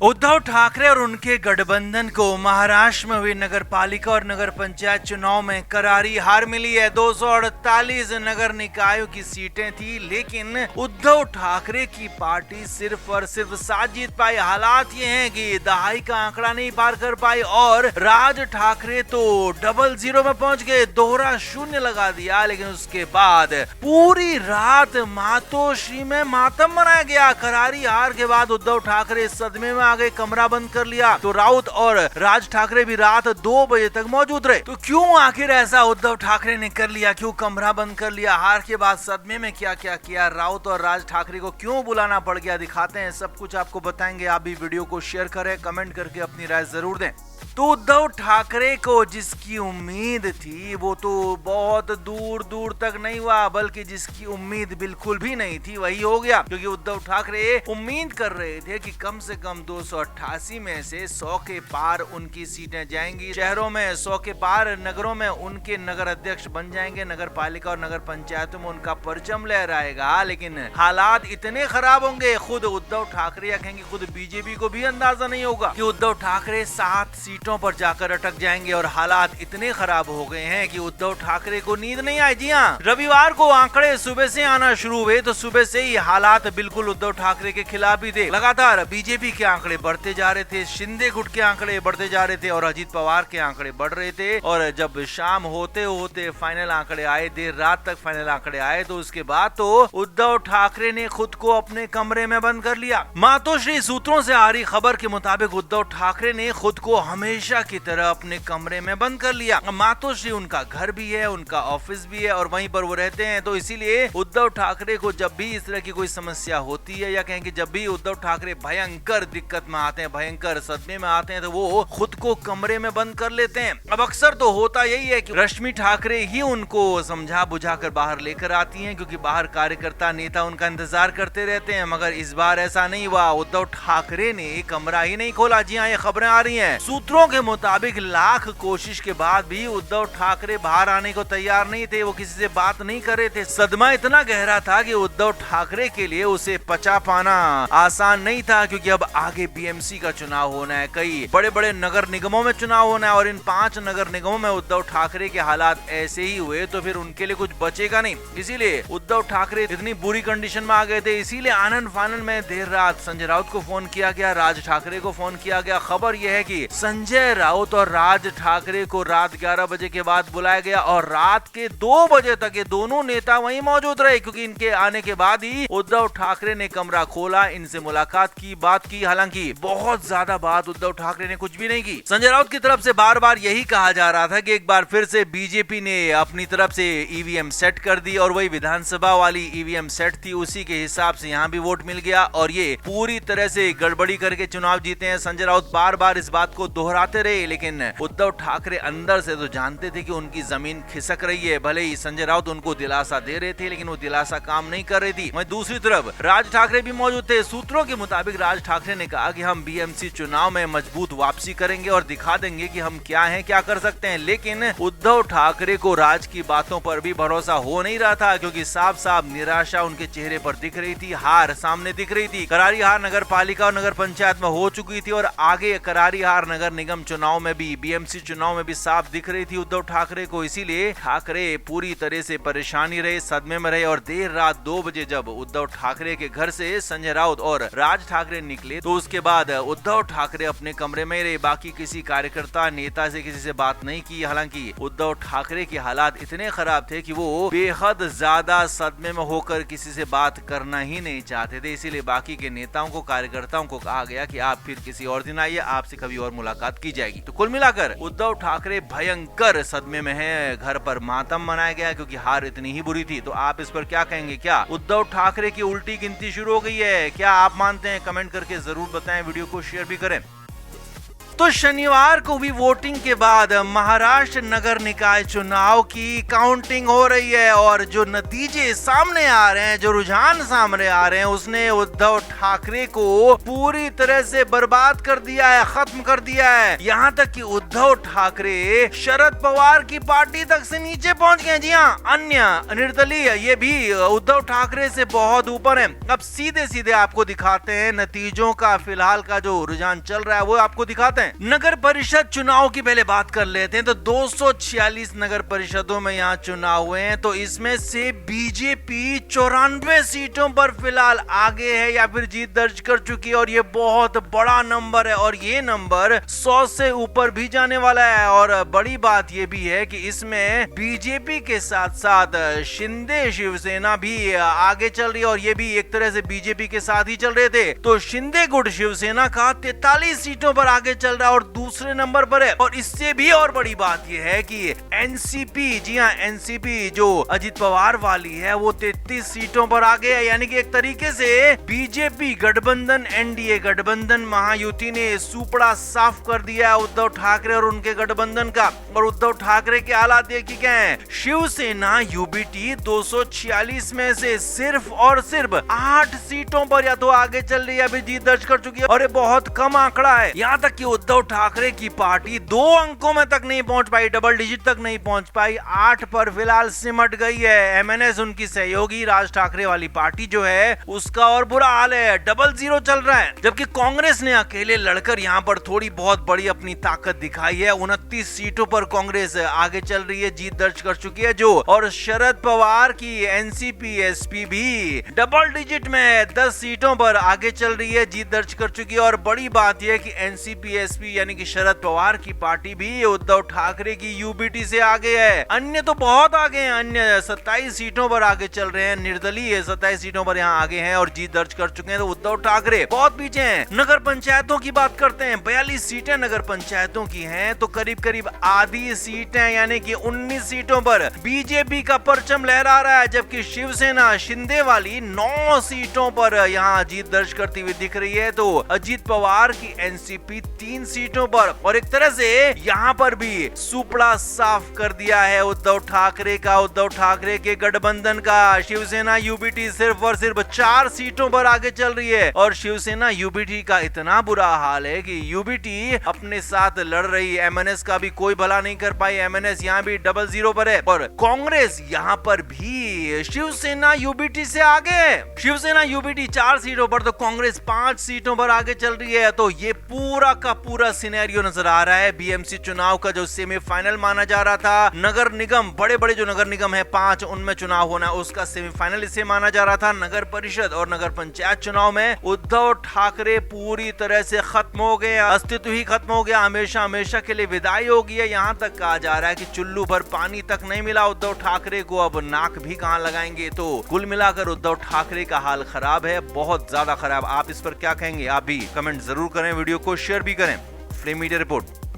उद्धव ठाकरे और उनके गठबंधन को महाराष्ट्र में हुई नगर पालिका और नगर पंचायत चुनाव में करारी हार मिली है। 248 नगर निकायों की सीटें थी, लेकिन उद्धव ठाकरे की पार्टी सिर्फ और सिर्फ 7 जीत पाई। हालात ये हैं कि दहाई का आंकड़ा नहीं पार कर पाई और राज ठाकरे तो डबल जीरो में पहुंच गए, दोहरा शून्य लगा दिया। लेकिन उसके बाद पूरी रात मातोश्री में मातम मनाया गया। करारी हार के बाद उद्धव ठाकरे सदमे में आगे कमरा बंद कर लिया, तो राउत और राज ठाकरे भी रात 2 बजे तक मौजूद रहे। तो क्यों आखिर ऐसा उद्धव ठाकरे ने कर लिया, क्यों कमरा बंद कर लिया, हार के बाद सदमे में क्या क्या किया, राउत और राज ठाकरे को क्यों बुलाना पड़ गया, दिखाते हैं, सब कुछ आपको बताएंगे। आप भी वीडियो को शेयर करें, कमेंट करके अपनी राय जरूर दें। तो उद्धव ठाकरे को जिसकी उम्मीद थी वो तो बहुत दूर दूर तक नहीं हुआ, बल्कि जिसकी उम्मीद बिल्कुल भी नहीं थी वही हो गया। क्योंकि उद्धव ठाकरे उम्मीद कर रहे थे कि कम से कम 288 में से 100 के पार उनकी सीटें जाएंगी, शहरों में 100 के पार, नगरों में उनके नगर अध्यक्ष बन जाएंगे, नगर पालिका और नगर पंचायतों में उनका परचम लहराएगा। लेकिन हालात इतने खराब होंगे, खुद उद्धव ठाकरे या कहेंगे खुद बीजेपी को भी अंदाजा नहीं होगा कि उद्धव ठाकरे 7 सीटों पर जाकर अटक जाएंगे। और हालात इतने खराब हो गए हैं कि उद्धव ठाकरे को नींद नहीं आई। जी हाँ, रविवार को आंकड़े सुबह से आना शुरू हुए तो सुबह से ही हालात बिल्कुल उद्धव ठाकरे के खिलाफ ही थे। लगातार बीजेपी के आंकड़े बढ़ते जा रहे थे, शिंदे गुट के आंकड़े बढ़ते जा रहे थे और अजीत पवार के आंकड़े बढ़ रहे थे। और जब शाम होते होते फाइनल आंकड़े आए, देर रात तक फाइनल आंकड़े आए, तो उसके बाद तो उद्धव ठाकरे ने खुद को अपने कमरे में बंद कर लिया। मातोश्री सूत्रों से आ रही खबर के मुताबिक उद्धव ठाकरे ने खुद को हमेशा की तरह अपने कमरे में बंद कर लिया। मातोश्री उनका घर भी है, उनका ऑफिस भी है और वहीं पर वो रहते हैं। तो इसीलिए उद्धव ठाकरे को जब भी इस तरह की कोई समस्या होती है या कहेंगे जब भी उद्धव ठाकरे भयंकर दिक्कत में आते हैं, भयंकर सदमे में आते हैं, तो वो खुद को कमरे में बंद कर लेते हैं। अब अक्सर तो होता यही है कि रश्मि ठाकरे ही उनको समझा बुझाकर बाहर लेकर आती हैं, क्योंकि बाहर कार्यकर्ता नेता उनका इंतजार करते रहते हैं। मगर इस बार ऐसा नहीं हुआ, उद्धव ठाकरे ने कमरा ही नहीं खोला। जी हाँ, ये खबरें आ रही हैं। सूत्रों के मुताबिक लाख कोशिश के बाद भी उद्धव ठाकरे बाहर आने को तैयार नहीं थे, वो किसी से बात नहीं कर रहे थे। सदमा इतना गहरा था कि उद्धव ठाकरे के लिए उसे पचा पाना आसान नहीं था, क्योंकि अब आगे बीएमसी का चुनाव होना है, कई बड़े बड़े नगर निगमों में चुनाव होना है और इन 5 नगर निगमों में उद्धव ठाकरे के हालात ऐसे ही हुए तो फिर उनके लिए कुछ बचेगा नहीं। इसीलिए उद्धव ठाकरे इतनी बुरी कंडीशन में आ गए थे। इसीलिए आनंद फानंद में देर रात संजय राउत को फोन किया गया, राज ठाकरे को फोन किया गया। खबर यह है कि संजय राउत और राज ठाकरे को रात 11 बजे के बाद बुलाया गया और रात के 2 बजे तक ये दोनों नेता वहीं मौजूद रहे, क्योंकि इनके आने के बाद ही उद्धव ठाकरे ने कमरा खोला, इनसे मुलाकात की, बात की। हालांकि बहुत ज्यादा बात उद्धव ठाकरे ने कुछ भी नहीं की। संजय राउत की तरफ से बार बार यही कहा जा रहा था कि एक बार फिर से बीजेपी ने अपनी तरफ से ईवीएम सेट कर दी और वही विधानसभा वाली ईवीएम सेट थी, उसी के हिसाब से यहाँ भी वोट मिल गया और ये पूरी तरह से गड़बड़ी करके चुनाव जीते हैं। संजय राउत बार बार इस बात को दोहराते रहे, लेकिन उद्धव ठाकरे अंदर से तो जानते थे कि उनकी जमीन खिसक रही है। भले ही संजय राउत उनको दिलासा दे रहे थे, लेकिन वो दिलासा काम नहीं कर रही थी। वहीं दूसरी तरफ राज ठाकरे भी मौजूद थे। सूत्रों के मुताबिक राज ठाकरे ने कहा कि हम बीएमसी चुनाव में मजबूत वापसी करेंगे और दिखा देंगे कि हम क्या हैं, क्या कर सकते हैं। लेकिन उद्धव ठाकरे को राज की बातों पर भी भरोसा हो नहीं रहा था, क्योंकि साफ साफ निराशा उनके चेहरे पर दिख रही थी, हार सामने दिख रही थी। करारी हार नगर पालिका और नगर पंचायत में हो चुकी थी और आगे करारी हार नगर निगम चुनाव में भी, बीएमसी चुनाव में भी साफ दिख रही थी उद्धव ठाकरे को। इसीलिए ठाकरे पूरी तरह से परेशानी रहे, सदमे में रहे और देर रात 2 बजे जब उद्धव ठाकरे के घर से संजय राउत और राज ठाकरे निकले तो उसके बाद उद्धव ठाकरे अपने कमरे में रहे, बाकी किसी कार्यकर्ता नेता से किसी से बात नहीं की। हालांकि उद्धव ठाकरे के हालात इतने खराब थे कि वो बेहद ज्यादा सदमे में होकर किसी से बात करना ही नहीं चाहते थे। इसीलिए बाकी के नेताओं को, कार्यकर्ताओं को कहा गया कि आप फिर किसी और दिन आइए, आपसे कभी और मुलाकात की जाएगी। तो कुल मिलाकर उद्धव ठाकरे भयंकर सदमे में हैं, घर पर मातम मनाया गया क्योंकि हार इतनी ही बुरी थी। तो आप इस पर क्या कहेंगे? क्या उद्धव ठाकरे की उल्टी गिनती शुरू हो गई है? क्या आप मानते हैं? कमेंट करके जरूर बताएं, वीडियो को शेयर भी करें। तो शनिवार को भी वोटिंग के बाद महाराष्ट्र नगर निकाय चुनाव की काउंटिंग हो रही है और जो नतीजे सामने आ रहे हैं, जो रुझान सामने आ रहे हैं, उसने उद्धव ठाकरे को पूरी तरह से बर्बाद कर दिया है, खत्म कर दिया है। यहाँ तक कि उद्धव ठाकरे शरद पवार की पार्टी तक से नीचे पहुंच गए। जी हाँ, अन्य निर्दलीय ये भी उद्धव ठाकरे से बहुत ऊपर है। अब सीधे सीधे आपको दिखाते हैं नतीजों का, फिलहाल का जो रुझान चल रहा है वो आपको दिखाते हैं। नगर परिषद चुनाव की पहले बात कर लेते हैं। तो 246 नगर परिषदों में यहाँ चुनाव हुए हैं, तो इसमें से बीजेपी 94 सीटों पर फिलहाल आगे है या फिर जीत दर्ज कर चुकी है, और ये बहुत बड़ा नंबर है और ये नंबर 100 से ऊपर भी जाने वाला है। और बड़ी बात ये भी है कि इसमें बीजेपी के साथ साथ शिंदे शिवसेना भी आगे चल रही है, और ये भी एक तरह से बीजेपी के साथ ही चल रहे थे। तो शिंदे गुट शिवसेना का 43 सीटों पर आगे चल रहा है और दूसरे नंबर पर है। और इससे भी और बड़ी बात यह है कि एनसीपी, जी हाँ एनसीपी जो अजित पवार वाली है, वो 33 सीटों पर आगे है। यानी कि एक तरीके से बीजेपी गठबंधन, एनडीए गठबंधन महायुति ने सुपड़ा साफ कर दिया है उद्धव ठाकरे और उनके गठबंधन का। और उद्धव ठाकरे के हालात देखिए क्या है। शिवसेना यूबीटी 246 में से सिर्फ और सिर्फ 8 सीटों पर या तो आगे चल रही है, अभी जीत दर्ज कर चुकी है, और ये बहुत कम आंकड़ा है। यहाँ तक कि उद्धव ठाकरे की पार्टी 2 अंकों में तक नहीं पहुंच पाई, डबल डिजिट तक नहीं पहुंच पाई, 8 पर फिलहाल सिमट गई है। एमएनएस उनकी सहयोगी राज ठाकरे वाली पार्टी जो है उसका और बुरा हाल है, 00 चल रहा है। जबकि कांग्रेस ने अकेले लड़कर यहाँ पर थोड़ी बहुत बड़ी अपनी ताकत दिखाई है। 29 सीटों पर कांग्रेस आगे चल रही है, जीत दर्ज कर चुकी है जो। और शरद पवार की एनसीपी एसपी भी डबल डिजिट में 10 सीटों पर आगे चल रही है, जीत दर्ज कर चुकी है। और बड़ी बात यह कि एनसीपी एसपी यानी कि शरद पवार की पार्टी भी उद्धव ठाकरे की यूबीटी से आगे है। अन्य तो बहुत आगे हैं, अन्य 27 सीटों पर आगे चल रहे हैं, निर्दलीय 27 सीटों पर यहाँ आगे हैं और जीत दर्ज कर चुके हैं। तो उद्धव ठाकरे बहुत पीछे हैं। नगर पंचायतों की बात करते हैं, 42 सीटें नगर पंचायतों की हैं, तो करीब करीब आधी सीटें यानी कि 19 सीटों पर बीजेपी का परचम लहरा रहा है। जबकि शिवसेना शिंदे वाली 9 सीटों पर यहाँ जीत दर्ज करती हुई दिख रही है। तो अजित पवार की एनसीपी 3 सीटों पर, और एक तरह से यहाँ पर भी सुपड़ा साफ कर दिया है उद्धव ठाकरे का, उद्धव ठाकरे के गठबंधन का। शिवसेना यूबीटी सिर्फ और सिर्फ 4 सीटों पर आगे चल रही है, और शिवसेना यूबीटी का इतना बुरा हाल है कि यूबीटी अपने साथ लड़ रही एमएनएस का भी कोई भला नहीं कर पाई। एमएनएस यहाँ भी 00 पर है, और कांग्रेस यहाँ पर भी शिवसेना यूबीटी से आगे है। शिवसेना यूबीटी 4 सीटों पर, तो कांग्रेस 5 सीटों पर आगे चल रही है। तो ये पूरा का पूरा सिनेरियो नजर आ रहा है बीएमसी चुनाव का, जो सेमीफाइनल माना जा रहा था। नगर निगम, बड़े बड़े जो नगर निगम है 5, उनमें चुनाव होना, उसका सेमीफाइनल इसे माना जा रहा था। नगर परिषद और नगर पंचायत चुनाव में उद्धव ठाकरे पूरी तरह से खत्म हो गए, अस्तित्व ही खत्म हो गया, हमेशा हमेशा के लिए विदाई हो गई है। यहाँ तक कहा जा रहा है कि चुल्लू भर पानी तक नहीं मिला उद्धव ठाकरे को, अब नाक भी कहाँ लगाएंगे। तो कुल मिलाकर उद्धव ठाकरे का हाल खराब है, बहुत ज्यादा खराब। आप इस पर क्या कहेंगे? आप भी कमेंट जरूर करें, वीडियो को शेयर भी करें। Flame media report.